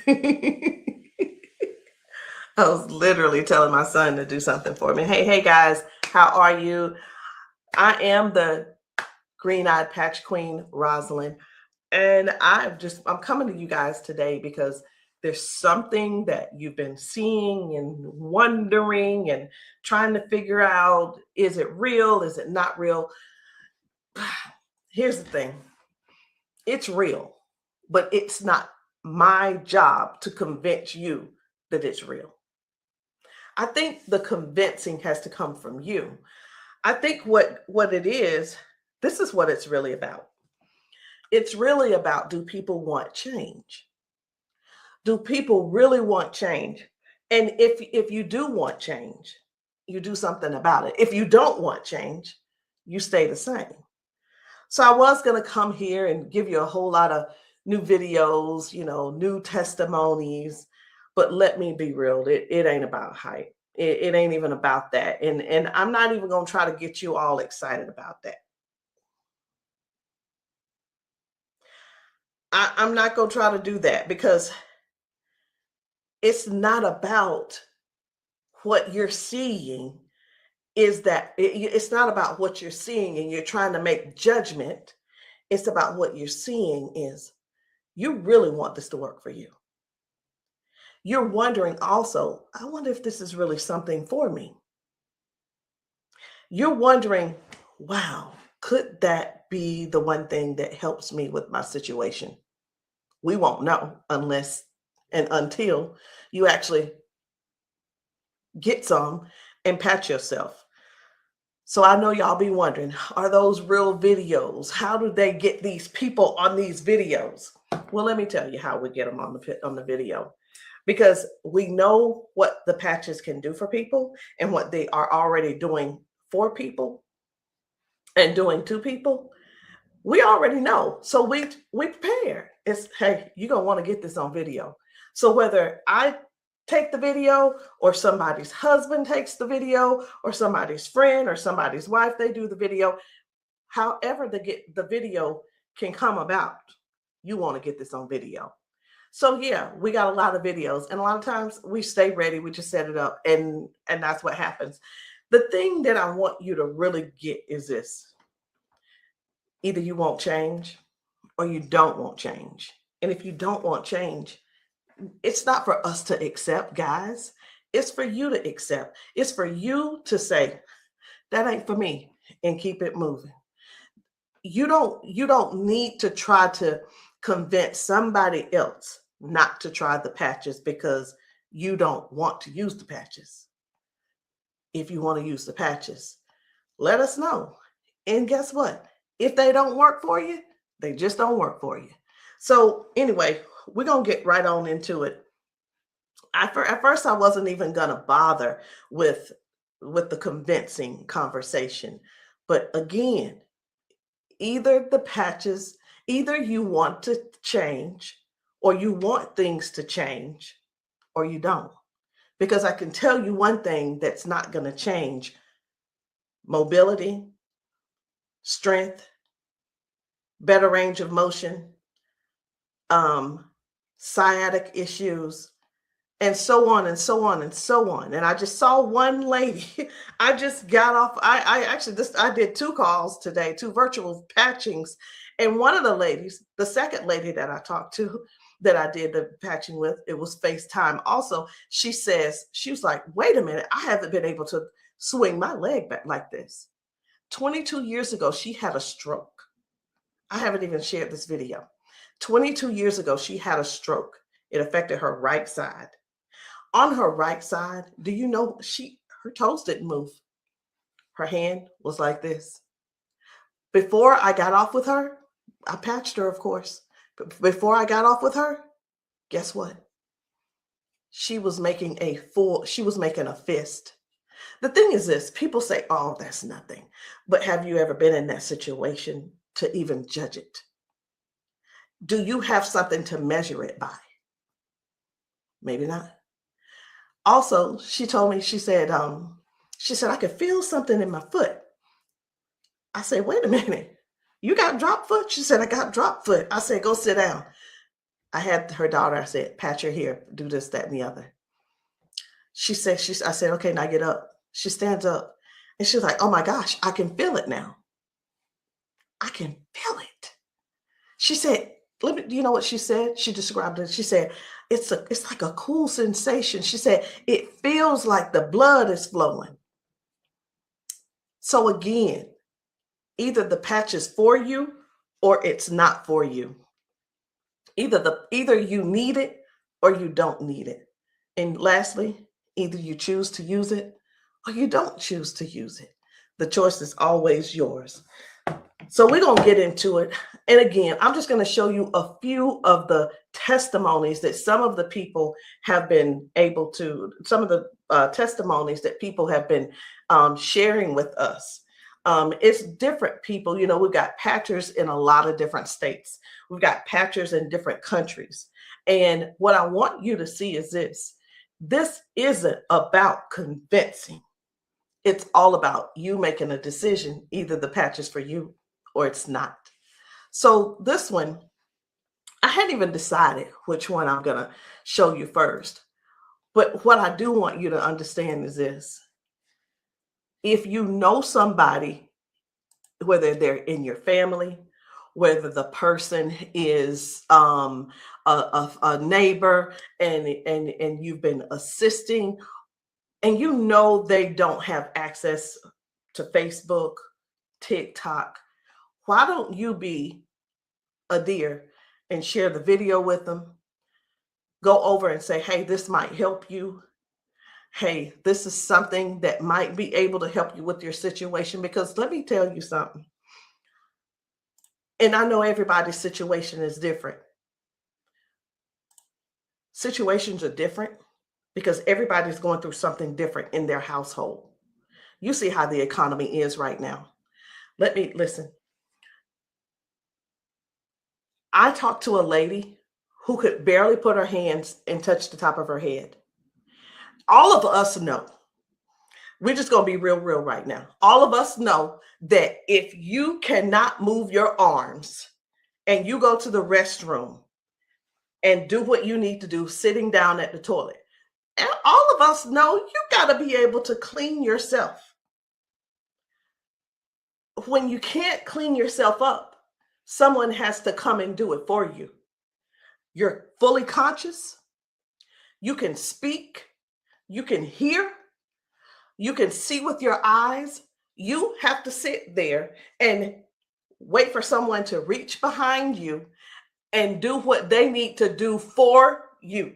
I was literally telling my son to do something for me. Hey guys, how are you? I am the green-eyed patch queen, Rosalind, and I'm coming to you guys today because there's something that you've been seeing and wondering and trying to figure out, is it real? Is it not real? Here's the thing. It's real, but it's not my job to convince you that it's real. I think the convincing has to come from you. I think what it is, this is what it's really about. It's really about, do people want change? Do people really want change? And if you do want change, you do something about it. If you don't want change, you stay the same. So I was going to come here and give you a whole lot of new videos, new testimonies, but let me be real, it ain't about hype. It ain't even about that. And I'm not even going to try to get you all excited about that. I'm not going to try to do that because it's not about what you're seeing. It's not about what you're seeing and you're trying to make judgment. It's about what you're seeing is you really want this to work for you. You're wondering also, I wonder if this is really something for me. You're wondering, wow, could that be the one thing that helps me with my situation? We won't know unless and until you actually get some and patch yourself. So I know y'all be wondering, are those real videos? How do they get these people on these videos? Well, let me tell you how we get them on the video. Because we know what the patches can do for people and what they are already doing for people and doing to people. We already know. So we prepare. It's, hey, you're going to want to get this on video. So whether I take the video or somebody's husband takes the video or somebody's friend or somebody's wife, they do the video, however the video can come about, you want to get this on video. So yeah, we got a lot of videos, and a lot of times we stay ready. We just set it up, and that's what happens. The thing that I want you to really get is this: either you won't change, or you don't want change. And if you don't want change, it's not for us to accept, guys. It's for you to accept. It's for you to say, that ain't for me, and keep it moving. You don't need to try to convince somebody else not to try the patches because you don't want to use the patches. If you want to use the patches, let us know. And guess what? If they don't work for you, they just don't work for you. So anyway, we're going to get right on into it. At first, I wasn't even going to bother with the convincing conversation. But again, either the patches, either you want to change or you want things to change or you don't. Because I can tell you one thing that's not going to change: mobility, strength, better range of motion, sciatic issues, and so on and so on and so on. And I just saw one lady. I just got off. I did 2 calls today, 2 virtual patchings. And one of the ladies, the second lady that I talked to, that I did the patching with, it was FaceTime also. She was like, wait a minute, I haven't been able to swing my leg back like this. 22 years ago, she had a stroke. I haven't even shared this video. 22 years ago, she had a stroke. It affected her right side. On her right side, do you know her toes didn't move? Her hand was like this. Before I got off with her, I patched her, of course. But before I got off with her, guess what? She was making a fist. The thing is this: people say, oh, that's nothing. But have you ever been in that situation to even judge it? Do you have something to measure it by? Maybe not. Also, she told me, she said, I could feel something in my foot. I said, wait a minute, you got drop foot? She said, I got drop foot. I said, go sit down. I had her daughter, I said, pat your hair, do this, that, and the other. I said, okay, now get up. She stands up and she's like, oh my gosh, I can feel it now. I can feel it. She said, let me, you know what she said? She described it. She said, it's like a cool sensation. She said, it feels like the blood is flowing. So again, either the patch is for you or it's not for you. Either you need it or you don't need it. And lastly, either you choose to use it or you don't choose to use it. The choice is always yours. So we're going to get into it. And again, I'm just going to show you a few of the testimonies that some of the people have been able to, some of the testimonies that people have been sharing with us. It's different people. You know, we've got patchers in a lot of different states. We've got patchers in different countries. And what I want you to see is this. This isn't about convincing. It's all about you making a decision. Either the patch is for you or it's not. So this one, I hadn't even decided which one I'm going to show you first. But what I do want you to understand is this. If you know somebody, whether they're in your family, whether the person is a neighbor and you've been assisting, and you know they don't have access to Facebook, TikTok, why don't you be a dear and share the video with them? Go over and say, hey, this might help you. Hey, this is something that might be able to help you with your situation. Because let me tell you something. And I know everybody's situation is different. Situations are different because everybody's going through something different in their household. You see how the economy is right now. Let me listen. I talked to a lady who could barely put her hands and touch the top of her head. All of us know, we're just going to be real right now. All of us know that if you cannot move your arms and you go to the restroom and do what you need to do sitting down at the toilet, and all of us know you got to be able to clean yourself. When you can't clean yourself up, someone has to come and do it for you. You're fully conscious. You can speak. You can hear. You can see with your eyes. You have to sit there and wait for someone to reach behind you and do what they need to do for you.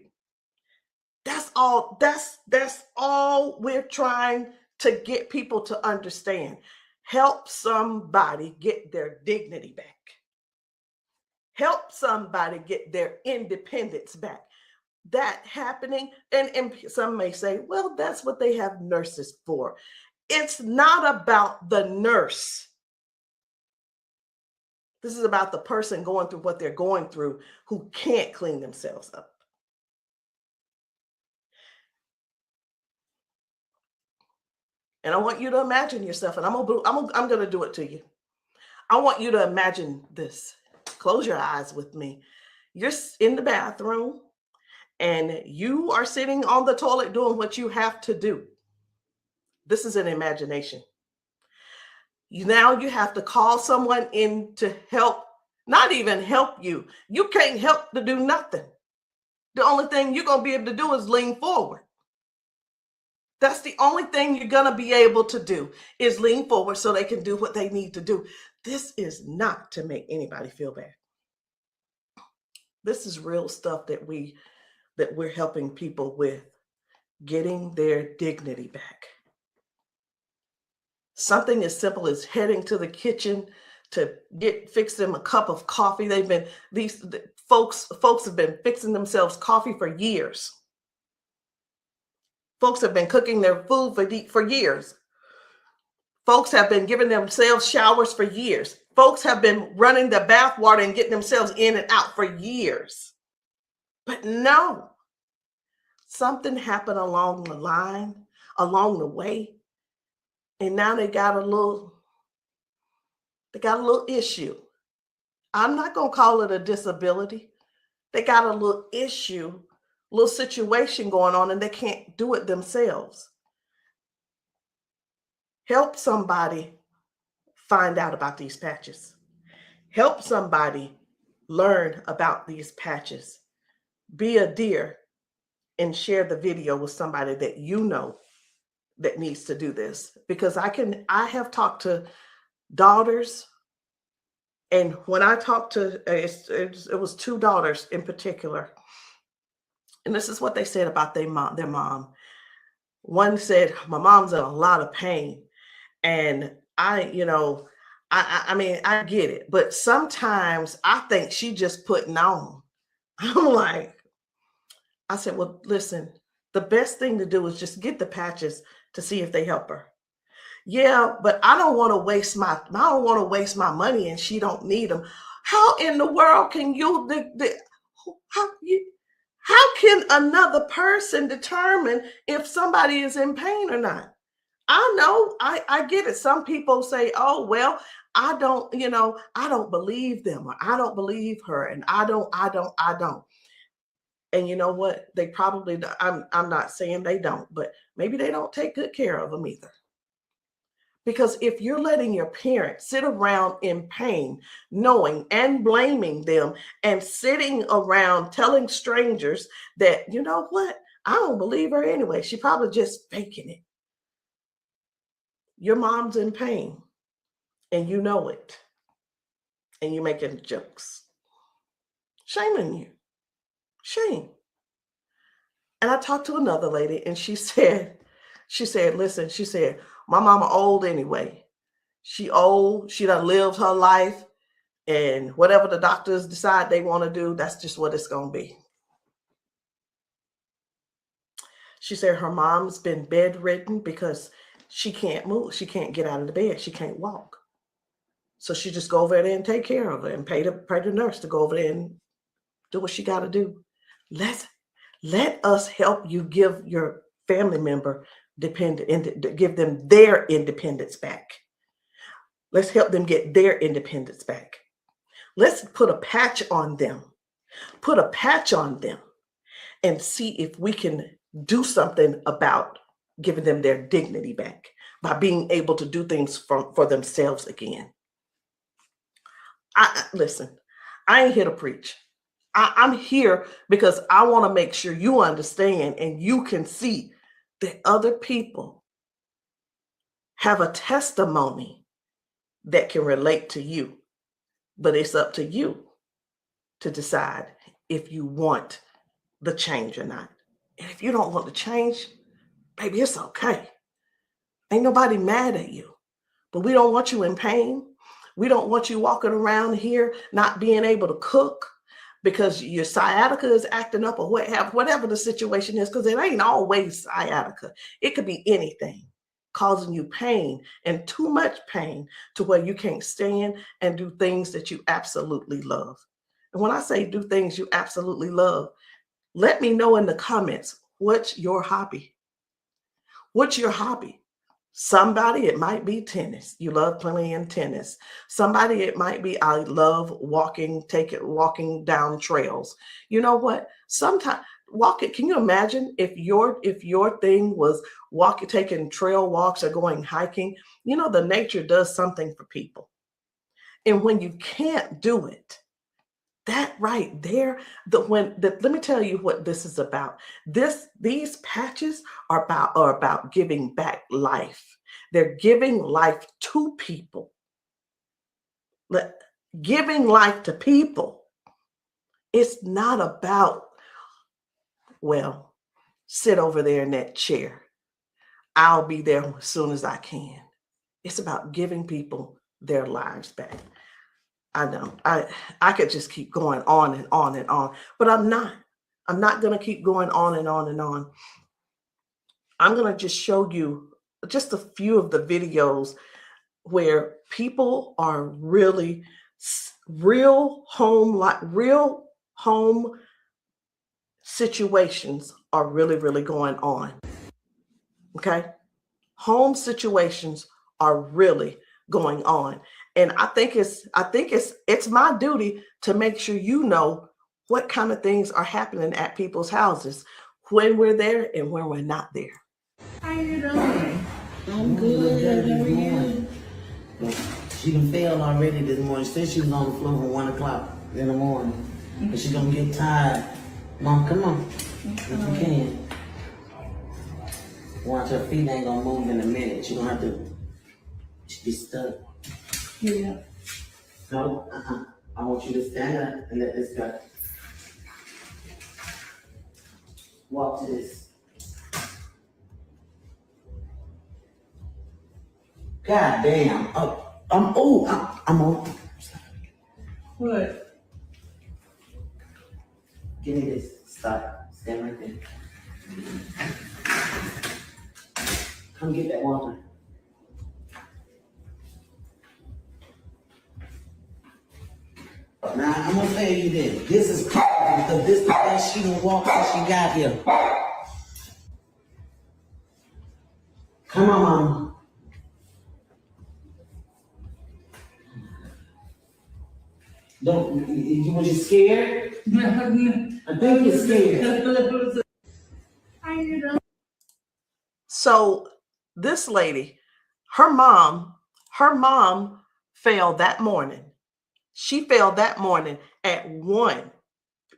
That's all. That's all we're trying to get people to understand. Help somebody get their dignity back. Help somebody get their independence back. That happening, and some may say, well, that's what they have nurses for. It's not about the nurse. This is about the person going through what they're going through who can't clean themselves up. And I want you to imagine yourself, and I'm going to do it to you. I want you to imagine this. Close your eyes with me. You're in the bathroom and you are sitting on the toilet doing what you have to do. This is an imagination. Now you have to call someone in to help, not even help you. You can't help to do nothing. The only thing you're going to be able to do is lean forward. That's the only thing you're going to be able to do is lean forward so they can do what they need to do. This is not to make anybody feel bad. This is real stuff that we're helping people with, getting their dignity back. Something as simple as heading to the kitchen to fix them a cup of coffee. These folks have been fixing themselves coffee for years. Folks have been cooking their food for years. Folks have been giving themselves showers for years. Folks have been running the bath water and getting themselves in and out for years. But no, something happened along the line, along the way, and now they got a little issue. I'm not going to call it a disability They got a little issue, little situation going on, and they can't do it themselves. Help somebody find out about these patches. Help somebody learn about these patches. Be a dear and share the video with somebody that you know that needs to do this. Because I have talked to daughters, and when I talked to, it was two daughters in particular, and this is what they said about their mom. One said, my mom's in a lot of pain. And I mean, I get it, but sometimes I think she just putting on. I'm like, I said, well, listen, the best thing to do is just get the patches to see if they help her. Yeah, but I don't want to waste my money and she don't need them. How in the world can how you how can another person determine if somebody is in pain or not? I know, I get it. Some people say, oh, well, I don't believe them, or I don't believe her, and I don't. And you know what? They probably, I'm not saying they don't, but maybe they don't take good care of them either. Because if you're letting your parents sit around in pain, knowing and blaming them, and sitting around telling strangers that, you know what, I don't believe her anyway, she probably just faking it. Your mom's in pain and you know it, and you're making jokes. Shame on you. Shame. And I talked to another lady and she said, listen, she said, my mama old anyway. She old, she done lived her life, and whatever the doctors decide they want to do, that's just what it's going to be. She said her mom's been bedridden because she can't move. She can't get out of the bed. She can't walk. So she just go over there and take care of her and pay the nurse to go over there and do what she got to do. Let us help you give your family member give them their independence back. Let's help them get their independence back. Let's put a patch on them. Put a patch on them and see if we can do something about giving them their dignity back by being able to do things for themselves again. Listen, I ain't here to preach. I'm here because I want to make sure you understand and you can see that other people have a testimony that can relate to you. But it's up to you to decide if you want the change or not. And if you don't want the change, baby, it's okay. Ain't nobody mad at you. But we don't want you in pain. We don't want you walking around here not being able to cook because your sciatica is acting up, or whatever the situation is, because it ain't always sciatica. It could be anything causing you pain, and too much pain to where you can't stand and do things that you absolutely love. And when I say do things you absolutely love, let me know in the comments, what's your hobby? What's your hobby? Somebody, it might be tennis. You love playing tennis. Somebody, it might be, I love walking down trails. You know what? Sometimes walking, can you imagine if your thing was taking trail walks or going hiking? You know, the nature does something for people. And when you can't do it, that right there, let me tell you what this is about. These patches are about giving back life. They're giving life to people. Giving life to people. It's not about, well, sit over there in that chair. I'll be there as soon as I can. It's about giving people their lives back. I know I could just keep going on and on and on, but I'm not. I'm not going to keep going on and on and on. I'm going to just show you just a few of the videos where people are really real home situations are really going on. Okay? Home situations are really going on. And I think it's my duty to make sure you know what kind of things are happening at people's houses when we're there and when we're not there. How you doing? I'm good. How are you? She done failed already this morning. She said she was on the floor from 1 o'clock in the morning. But she gonna get tired. Mom, come on. If you can. Watch, her feet ain't gonna move in a minute. She gonna have to be stuck. Yeah. No, I want you to stand up and let this go. Walk to this. God damn. I'm on. What? Give me this. Stop. Stand right there. Come get that water. Now, I'm gonna tell you this. This is powerful because this is the best she done walked since she got here. Come on, Mama. Don't, was you scared? I think you're scared. How you doing? So this lady, her mom fell that morning. She fell that morning at 1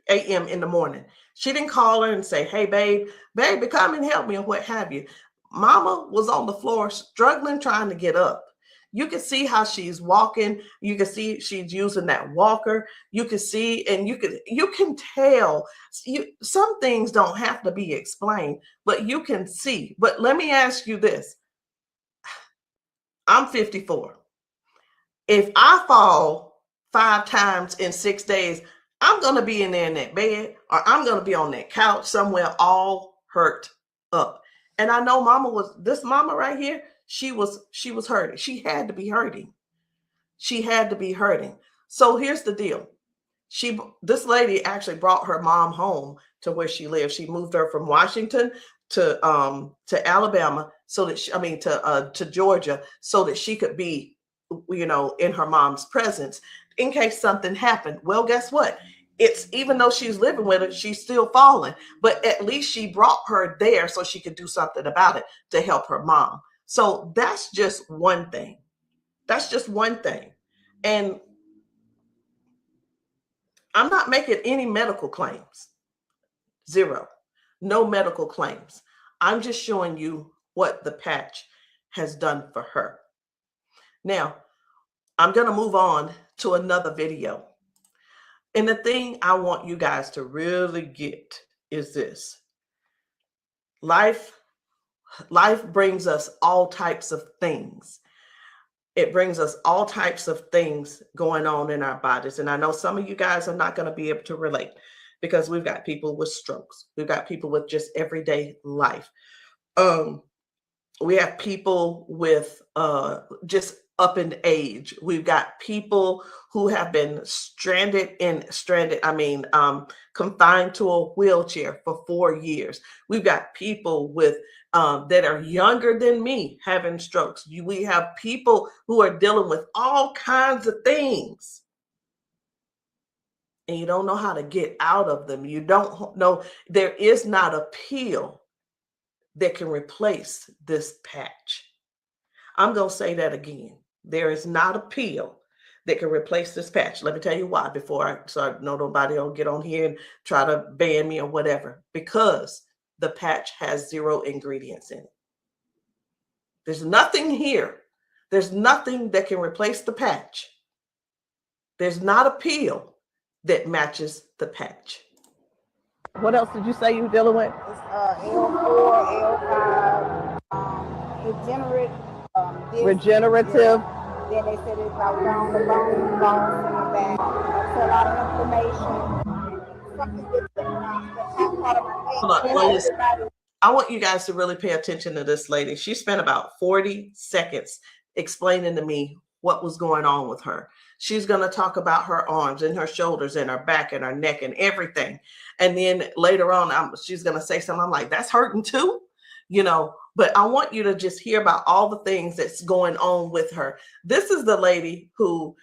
a.m. in the morning. She didn't call her and say, hey, baby, come and help me, or what have you. Mama was on the floor struggling, trying to get up. You can see how she's walking. You can see she's using that walker. You can see, and you can tell. Some things don't have to be explained, but you can see. But let me ask you this. I'm 54. If I fall 5 times in 6 days, I'm going to be in there in that bed, or I'm going to be on that couch somewhere all hurt up. And I know this mama right here, she was hurting. She had to be hurting. She had to be hurting. So here's the deal. This lady actually brought her mom home to where she lived. She moved her from Washington to Alabama to Georgia, so that she could be, in her mom's presence in case something happened. Well, guess what? It's, even though she's living with her, she's still falling, but at least she brought her there so she could do something about it to help her mom. So that's just one thing. That's just one thing. And I'm not making any medical claims. Zero. No medical claims. I'm just showing you what the patch has done for her. Now, I'm going to move on to another video. And the thing I want you guys to really get is this. Life brings us all types of things. It brings us all types of things going on in our bodies. And I know some of you guys are not going to be able to relate, because we've got people with strokes. We've got people with just everyday life. We have people with just up in age. We've got people who have been confined to a wheelchair for 4 years. We've got people with that are younger than me having strokes. We have people who are dealing with all kinds of things, and you don't know how to get out of them. You don't know. There is not a pill that can replace this patch. I'm going to say that again. There is not a pill that can replace this patch. Let me tell you why, so I know nobody will get on here and try to ban me or whatever. Because the patch has 0 ingredients in it. There's nothing here. There's nothing that can replace the patch. There's not a pill that matches the patch. What else did you say you were dealing with? It's L4, L5, regenerative. Yeah. Then they said it's about down the bone, bones in the back. That's a lot of inflammation. Something that's part of my head. I want you guys to really pay attention to this lady. She spent about 40 seconds explaining to me what was going on with her. She's going to talk about her arms and her shoulders and her back and her neck and everything. And then later on, she's going to say something. I'm like, that's hurting too, but I want you to just hear about all the things that's going on with her. This is the lady who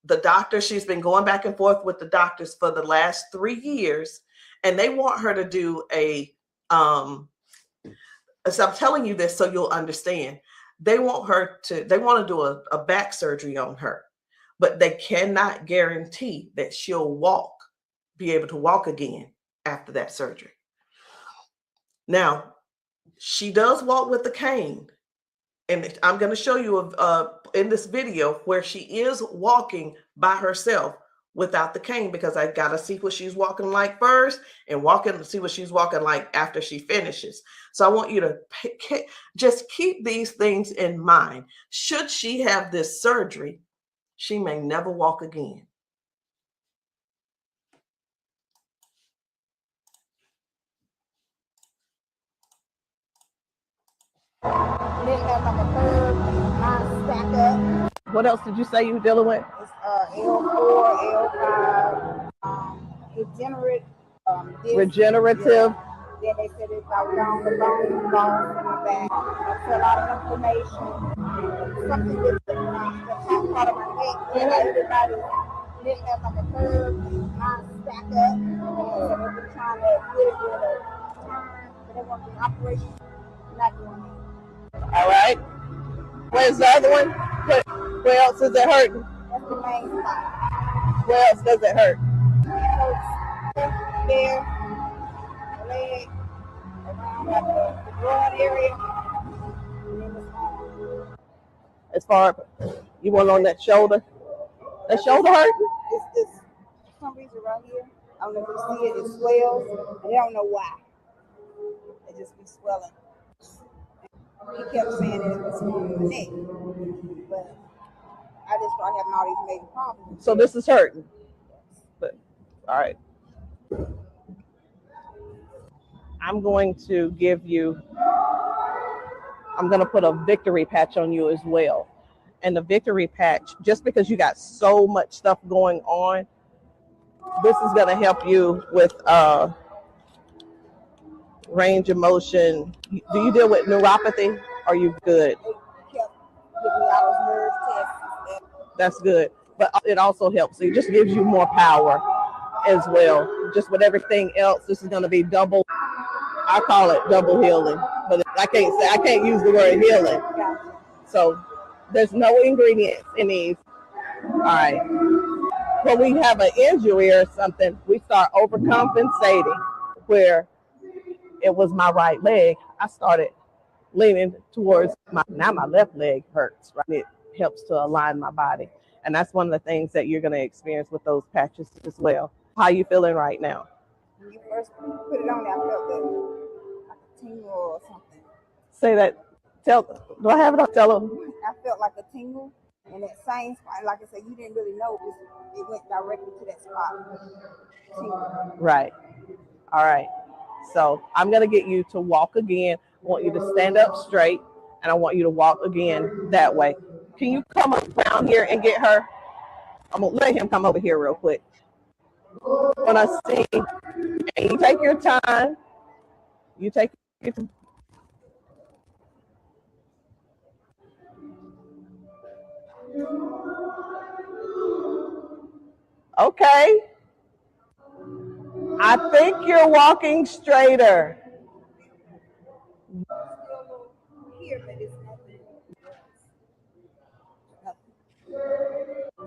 the doctor, she's been going back and forth with the doctors for the last 3 years, and they want her to do a so I'm telling you this so you'll understand. They want to do a back surgery on her, but they cannot guarantee that she'll be able to walk again after that surgery. Now, she does walk with the cane, and I'm going to show you in this video where she is walking by herself without the cane, because I got to see what she's walking like first and see what she's walking like after she finishes. So I want you to just keep these things in mind. Should she have this surgery, she may never walk again. Then have like a curve, mine stack up. What else did you say you were dealing with? It's L4, L5, regenerative. Yeah. Then they said it's like down the bone in the back. That's a lot of inflammation. Something with the top part of my neck. And everybody didn't have like a curve, mine stack up. So they've been trying to get it with a turn, but they want the operation. Not doing it. All right. Where's the other one? Where else is it hurting? That's the main spot. Where else does it hurt? It hurts there, leg, around like the broad area, and then the arm. As far you want on that shoulder? That shoulder hurt? It's this, for some reason right here. I don't know if you see it, it swells, and they don't know why. It just be swelling. He kept saying that it was from the neck, but I just started having all these major problems. So this is hurting. But, all right. I'm going to put a victory patch on you as well. And the victory patch, just because you got so much stuff going on, this is going to help you with range of motion. Do you deal with neuropathy? Are you good? They kept giving me all those nerve tests. That's good. But it also helps. It just gives you more power as well. Just with everything else, this is going to be double. I call it double healing, but I can't use the word healing. So there's no ingredients in these. All right. When we have an injury or something, we start overcompensating. Where it was my right leg, I started leaning towards my left leg hurts, right? It helps to align my body. And that's one of the things that you're going to experience with those patches as well. How are you feeling right now? When you first put it on, I felt like a tingle or something. Say that. Do I have it up? Tell them. I felt like a tingle, and that same spot, like I said, you didn't really know it went directly to that spot. Tingle. Right. All right. So I'm going to get you to walk again. I want you to stand up straight, and I want you to walk again that way. Can you come around here and get her? I'm going to let him come over here real quick. When I sing, and you take your time. You take your time. Okay. I think you're walking straighter.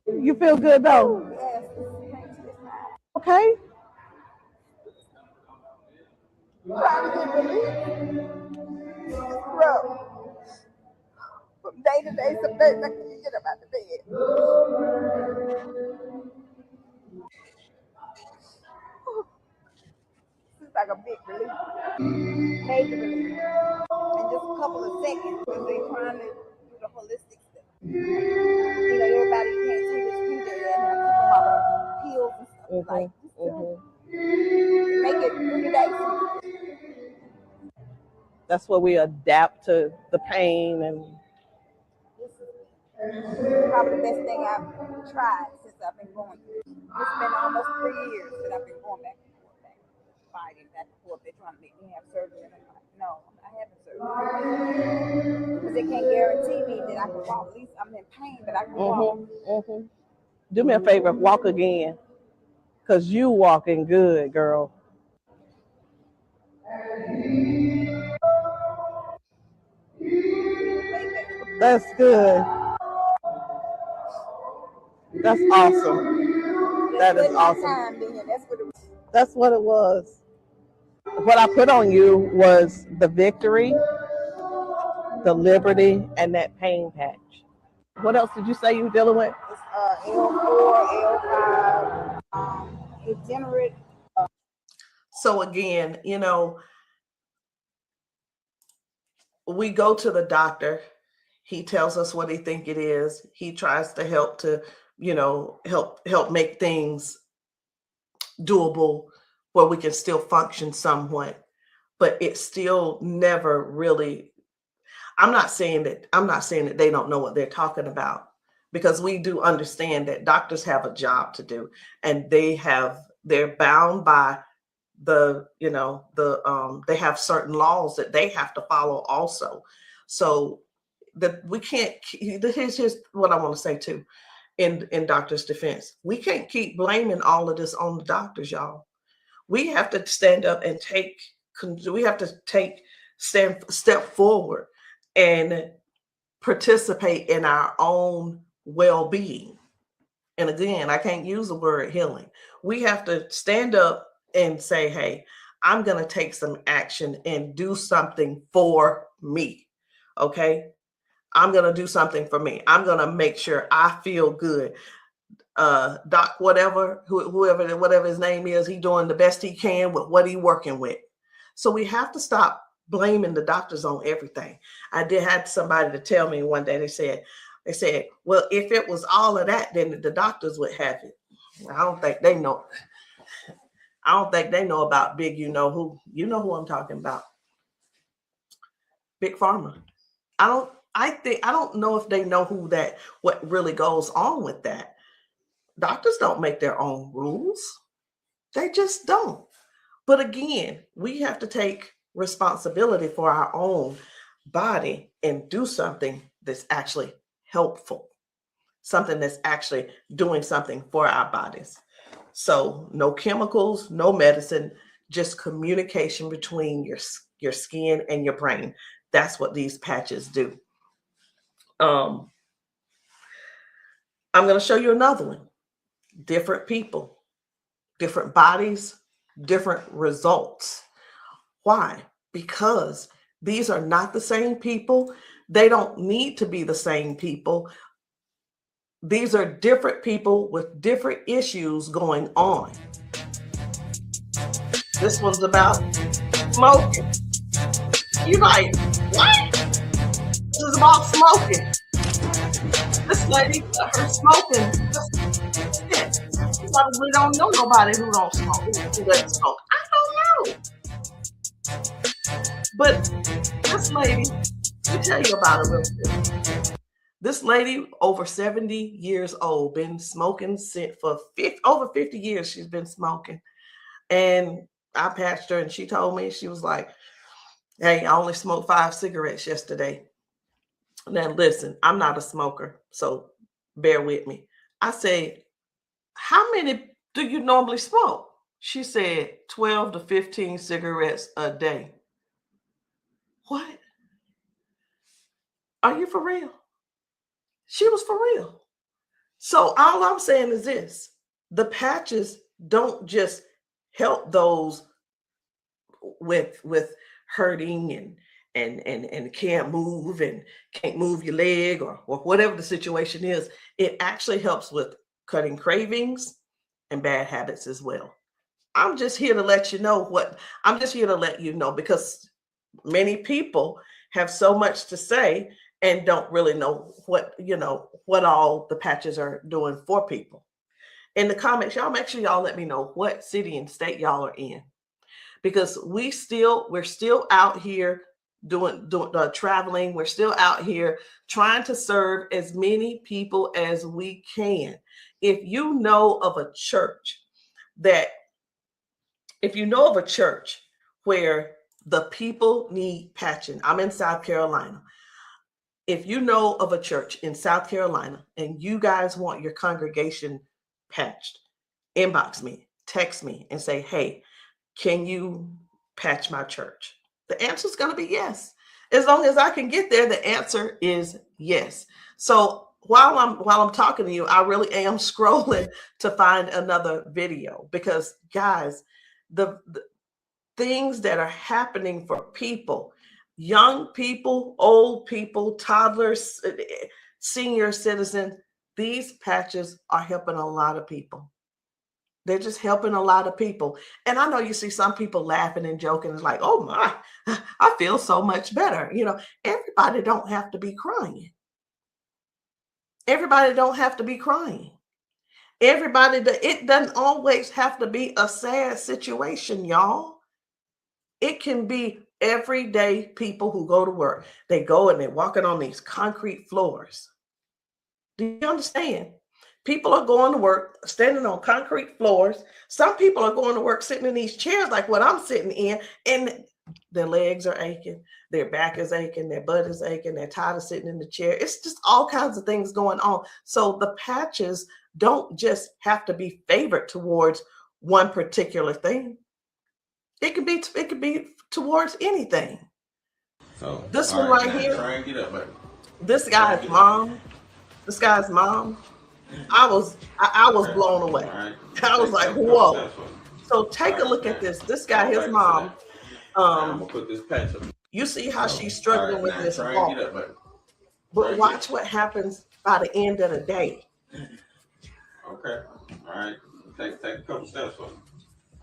You feel good though? Okay. Trying to get relief. Bro. From day to day, some days I can't get up out of bed. It's like a big relief. Major relief. In just a couple of seconds, because they're trying to do the holistic stuff. You know, everybody can't see this future yet, and I keep them all the pills and stuff like make it 3 days. That's where we adapt to the pain, and this is probably the best thing I've tried since I've been going through. It's been almost 3 years that I've been going back and forth, fighting back and forth. They're trying to make me have surgery, and I'm like, no, I'm not having surgery. Because they can't guarantee me that I can walk. At least I'm in pain, but I can walk. Do me a favor, walk again, because you walking good, girl. That's good. That's awesome. That is awesome. That's what it was. What I put on you was the victory, the liberty, and that pain patch. What else did you say you were dealing with? It's L4, L5, degenerate. So again, we go to the doctor. He tells us what he think it is. He tries to help help make things doable where we can still function somewhat, but it's still never really. I'm not saying that they don't know what they're talking about, because we do understand that doctors have a job to do, and they're bound by they have certain laws that they have to follow also. So that we can't. Here's what I want to say too. In doctors' defense, we can't keep blaming all of this on the doctors, y'all. We have to stand up and step forward and participate in our own well-being. And again, I can't use the word healing. We have to stand up and say, hey, I'm going to take some action and do something for me. Okay. I'm going to do something for me. I'm going to make sure I feel good. Doc, whatever his name is, he doing the best he can with what he working with. So we have to stop blaming the doctors on everything. I had somebody to tell me one day, they said, well, if it was all of that, then the doctors would have it. I don't think they know. I don't think they know about big, you know who I'm talking about. Big Pharma. I don't know if they know what really goes on with that. Doctors don't make their own rules. They just don't. But again, we have to take responsibility for our own body and do something that's actually helpful, something that's actually doing something for our bodies. So no chemicals, no medicine, just communication between your skin and your brain. That's what these patches do. I'm going to show you another one. Different people, different bodies, different results. Why? Because these are not the same people. They don't need to be the same people. These are different people with different issues going on. This one's about smoking. You're like, what? This is about smoking. This lady, her smoking. You probably don't know nobody who don't smoke, who doesn't smoke. I don't know. But this lady, let me tell you about her real quick. This lady, over 70 years old, been smoking for over 50 years. She's been smoking. And I patched her, and she told me, she was like, hey, I only smoked 5 cigarettes yesterday. Now, listen, I'm not a smoker, so bear with me. I said, how many do you normally smoke? She said 12 to 15 cigarettes a day. What? Are you for real? She was for real. So all I'm saying is this: the patches don't just help those with hurting and can't move and can't move your leg or whatever the situation is. It actually helps with cutting cravings and bad habits as well. I'm just here to let you know because many people have so much to say and don't really know what all the patches are doing for people. In the comments, y'all make sure y'all let me know what city and state y'all are in, because we're still out here doing traveling. We're still out here trying to serve as many people as we can. If you know of a church where the people need patching, I'm in South Carolina. if you know of a church in South Carolina and you guys want your congregation patched, inbox me, text me, and say, hey, can you patch my church? The answer is going to be yes. As long as I can get there, the answer is yes. So while I'm talking to you, I really am scrolling to find another video, because guys, the things that are happening for people, young people, old people, toddlers, senior citizens, these patches are helping a lot of people. They're just helping a lot of people. And I know you see some people laughing and joking. It's like, oh my, I feel so much better. You know, everybody don't have to be crying. Everybody don't have to be crying. It doesn't always have to be a sad situation, y'all. It can be everyday people who go to work. They go and they're walking on these concrete floors. Do you understand? People are going to work standing on concrete floors. Some people are going to work sitting in these chairs like what I'm sitting in, and their legs are aching, their back is aching, their butt is aching, they're tired of sitting in the chair. It's just all kinds of things going on. So the patches don't just have to be favored towards one particular thing. It could be towards anything. So this one right here, try and get up, baby. This guy's mom, I was blown away. Right. I was like, whoa. So take a look at this. This guy, his mom, I'm gonna put this patch up. you see how she's struggling with this try walk. and get up, baby. But watch what happens by the end of the day. Okay. All right. Take a couple steps for me.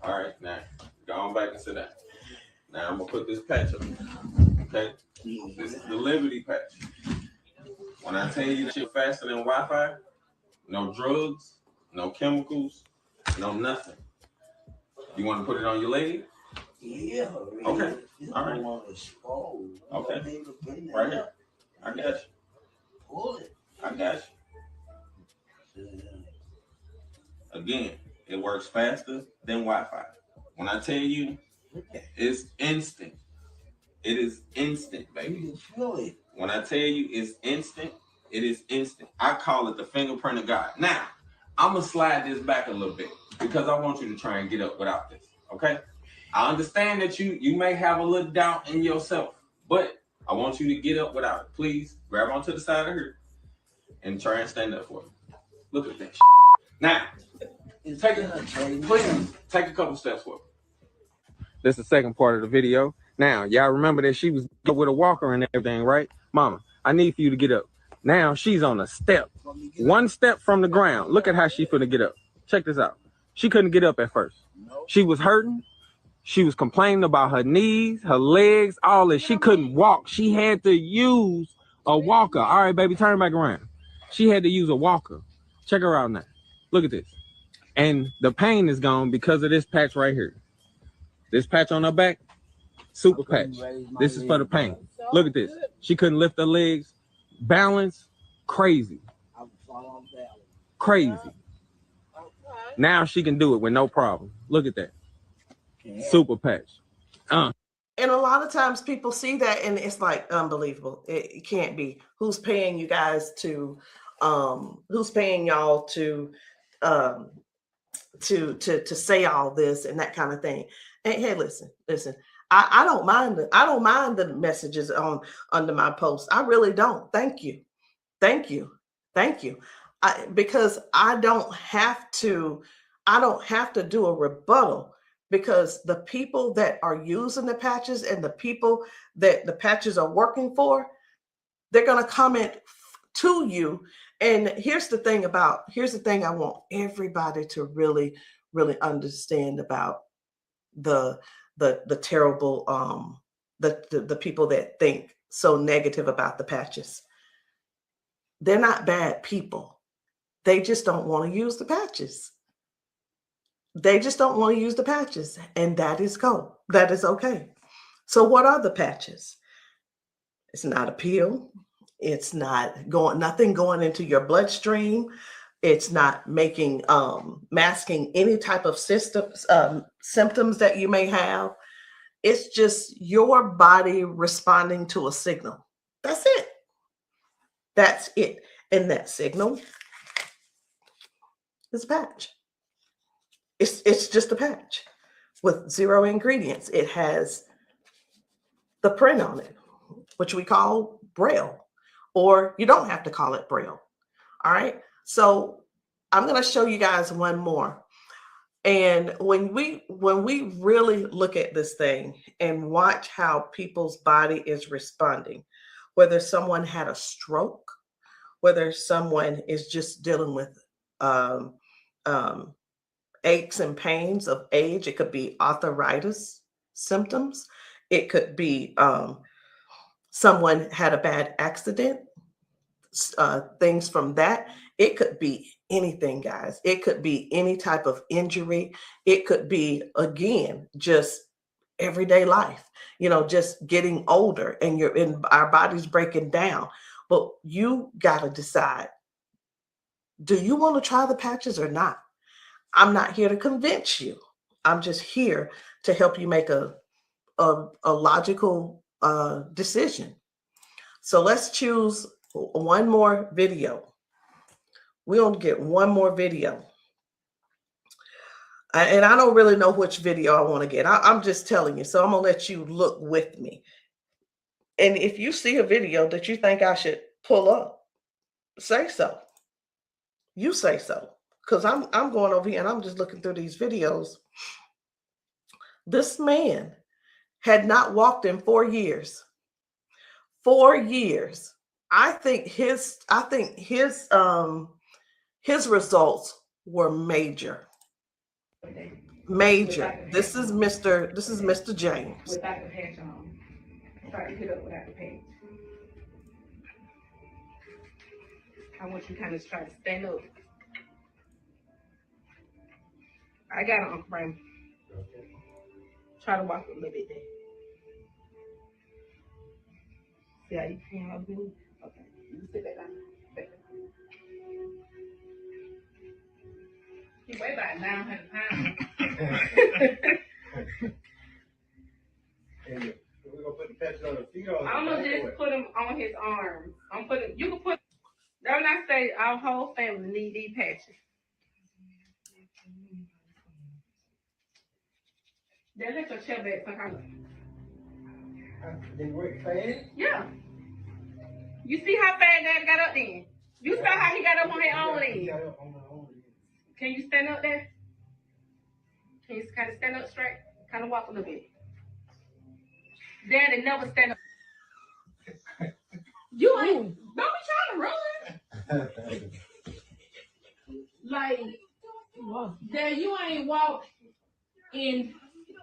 All right. Now go on back and sit down. Now I'm gonna put this patch up. Okay. This is the Liberty patch. When I tell you that you're faster than Wi-Fi, no drugs, no chemicals, no nothing. You want to put it on your leg? Yeah. Okay. All right. Okay. Right here. I got you. Pull it. I got you. Again, it works faster than Wi-Fi. When I tell you, it's instant. It is instant, baby. You can feel it. When I tell you it's instant, it is instant. I call it the fingerprint of God. Now, I'm going to slide this back a little bit because I want you to try and get up without this, okay? I understand that you may have a little doubt in yourself, but I want you to get up without it. Please grab onto the side of her and try and stand up for me. Look at that shit. Now, take a couple steps forward. This is the second part of the video. Now, y'all remember that she was with a walker and everything, right? Mama, I need for you to get up. Now she's on a step. One step from the ground. Look at how she finna get up. Check this out. She couldn't get up at first. She was hurting. She was complaining about her knees, her legs, all this. She couldn't walk. She had to use a walker. All right, baby, turn back around. She had to use a walker. Check her out now. Look at this. And the pain is gone because of this patch right here. This patch on her back, super patch. This is for the pain. Look at this. She couldn't lift her legs. Balance, crazy. Crazy. Now she can do it with no problem. Look at that. Super patch. And a lot of times people see that and it's like unbelievable. It can't be. Who's paying you guys to who's paying y'all to say all this and that kind of thing. And hey, listen. I don't mind the messages under my post. I really don't. Thank you. Because I don't have to do a rebuttal, because the people that are using the patches and the people that the patches are working for, they're going to comment to you. And here's the thing I want everybody to really, really understand about the terrible, the people that think so negative about the patches. They're not bad people. They just don't want to use the patches. And that is cool. That is okay. So what are the patches? It's not a pill. It's not nothing going into your bloodstream. It's not masking any type of symptoms that you may have. It's just your body responding to a signal. That's it. That's it. And that signal is a patch. It's just a patch with 0 ingredients. It has the print on it, which we call Braille, or you don't have to call it Braille. All right. So I'm going to show you guys one more. And when we really look at this thing and watch how people's body is responding, whether someone had a stroke, whether someone is just dealing with aches and pains of age, it could be arthritis symptoms, it could be someone had a bad accident, things from that. It could be anything, guys. It could be any type of injury. It could be, again, just everyday life, just getting older and our body's breaking down. But you got to decide, do you want to try the patches or not? I'm not here to convince you. I'm just here to help you make a logical decision. So let's choose one more video. We're going to get one more video. And I don't really know which video I want to get. I'm just telling you. So I'm going to let you look with me. And if you see a video that you think I should pull up, say so. You say so. Because I'm going over here and I'm just looking through these videos. This man had not walked in 4 years. 4 years. I think his results were major. Major. This is Mr. James. Without the patch on. Try to hit up without the patch. I want you to kind of try to stand up. I got it, Uncle Brian. Try to walk a little bit there. See how you can help me? Okay. You sit back down. He weigh about 900 pounds. We're gonna put the patch on the feet or I'm gonna just put him on his arms. You can put, that's when I say our whole family need these patches. Then let your chair back some They work fast? Yeah. You see how fast Dad got up then? You saw how he got up on his own leg. Can you stand up there? Can you kind of stand up straight? Kind of walk a little bit. Daddy never stand up. You ain't, don't be trying to run. Like, Dad, you ain't walked in,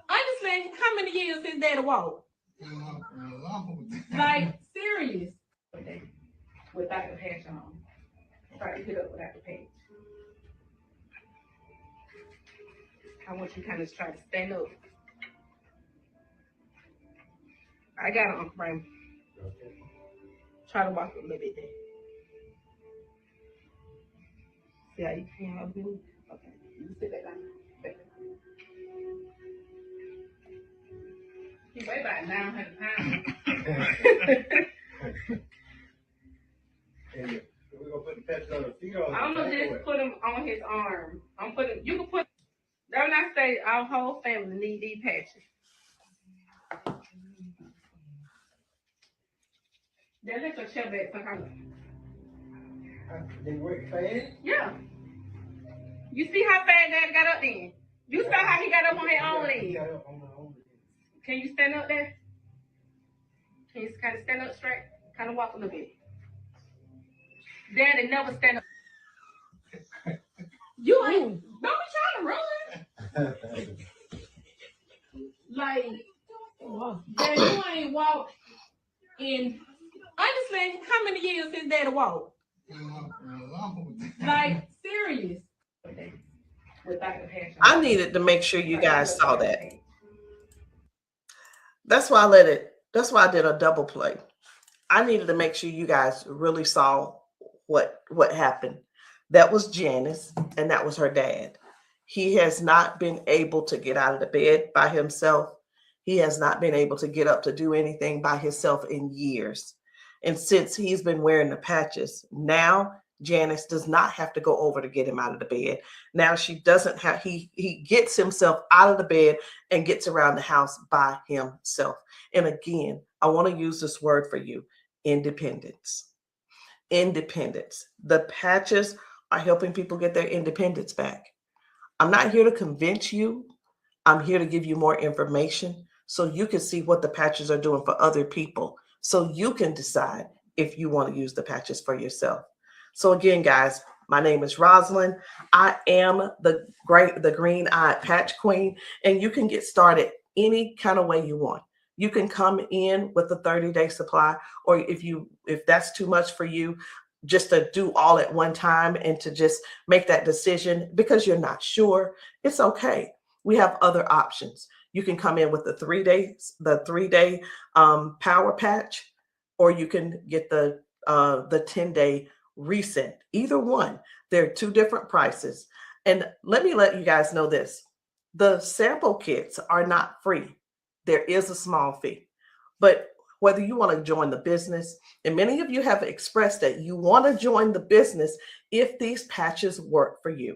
honestly, how many years since Daddy walked? Like, serious. Without the patch on. Try to hit up without the patch. I want you to kind of try to stand up. I got it, Uncle Brian. Try to walk a little bit there. See how you can help me? Okay. You sit back down. He weigh about 900 pounds. We're gonna put the patch on the feet or I'm gonna just put him on his arm. You can put, that's when I say our whole family need these patches. Then let your chair back some They work fast? Yeah. You see how fast Dad got up then? You saw how he got up on his own leg. Can you stand up there? Can you kind of stand up straight? Kind of walk a little bit. Daddy never stand up. You ain't, don't be trying to run. Like, Dad, you ain't walked in, honestly, how many years since Daddy walked? Like, serious. Without the patch on. I needed to make sure you guys saw that. That's why I did a double play. I needed to make sure you guys really saw what happened. That was Janice, and that was her dad. He has not been able to get out of the bed by himself. He has not been able to get up to do anything by himself in years. And since he's been wearing the patches, now Janice does not have to go over to get him out of the bed. Now she doesn't have, he gets himself out of the bed and gets around the house by himself. And again, I want to use this word for you, independence. Independence. The patches are helping people get their independence back. I'm not here to convince you. I'm here to give you more information so you can see what the patches are doing for other people, so you can decide if you want to use the patches for yourself. So again, guys, my name is Rosalind. I am the green-eyed patch queen, and you can get started any kind of way you want. You can come in with a 30-day supply, or if that's too much for you, just to do all at one time and to just make that decision because you're not sure, it's okay. We have other options. You can come in with the 3-day power patch, or you can get the 10-day reset. Either one. There are two different prices. And let me let you guys know this. The sample kits are not free. There is a small fee. But whether you want to join the business, and many of you have expressed that you want to join the business if these patches work for you.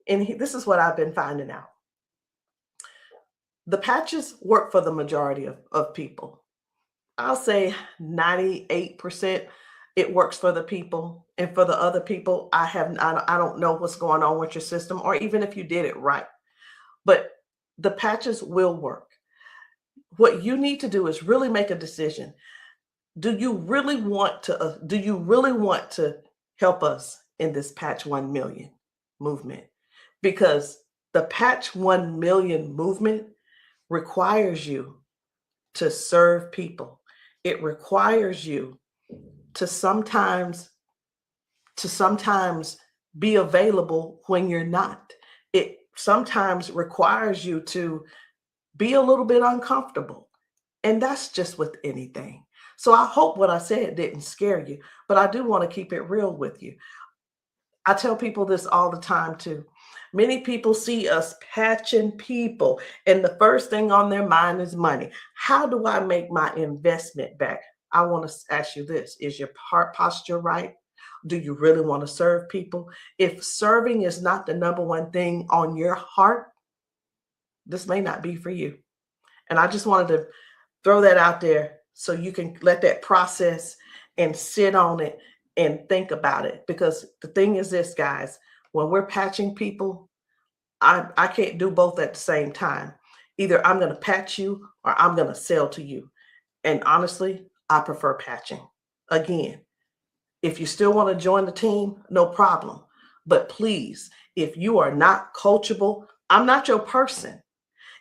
And this is what I've been finding out. The patches work for the majority of people. I'll say 98% it works for the people. And for the other people, I don't know what's going on with your system, or even if you did it right. But the patches will work. What you need to do is really make a decision. Do you really want to help us in this Patch 1 Million movement? Because the Patch 1 Million movement requires you to serve people. It requires you to sometimes be available when you're not. It sometimes requires you to be a little bit uncomfortable. And that's just with anything. So I hope what I said didn't scare you, but I do want to keep it real with you. I tell people this all the time too. Many people see us patching people, and the first thing on their mind is money. How do I make my investment back? I want to ask you this. Is your heart posture right? Do you really want to serve people? If serving is not the number one thing on your heart, this may not be for you. And I just wanted to throw that out there so you can let that process and sit on it and think about it. Because the thing is this, guys, when we're patching people, I can't do both at the same time. Either I'm going to patch you or I'm going to sell to you. And honestly, I prefer patching. Again, if you still want to join the team, no problem. But please, if you are not coachable, I'm not your person.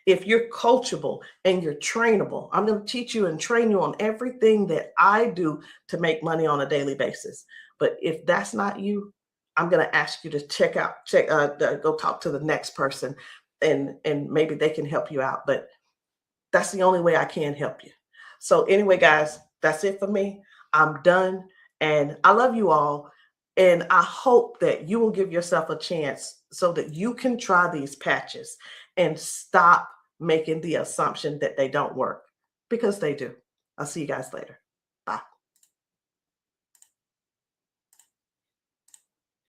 If you're coachable and you're trainable, I'm going to teach you and train you on everything that I do to make money on a daily basis. But if that's not you, I'm going to ask you to go talk to the next person, and maybe they can help you out. But that's the only way I can help you. So anyway, guys, that's it for me. I'm done. And I love you all. And I hope that you will give yourself a chance so that you can try these patches and stop making the assumption that they don't work, because they do. I'll see you guys later.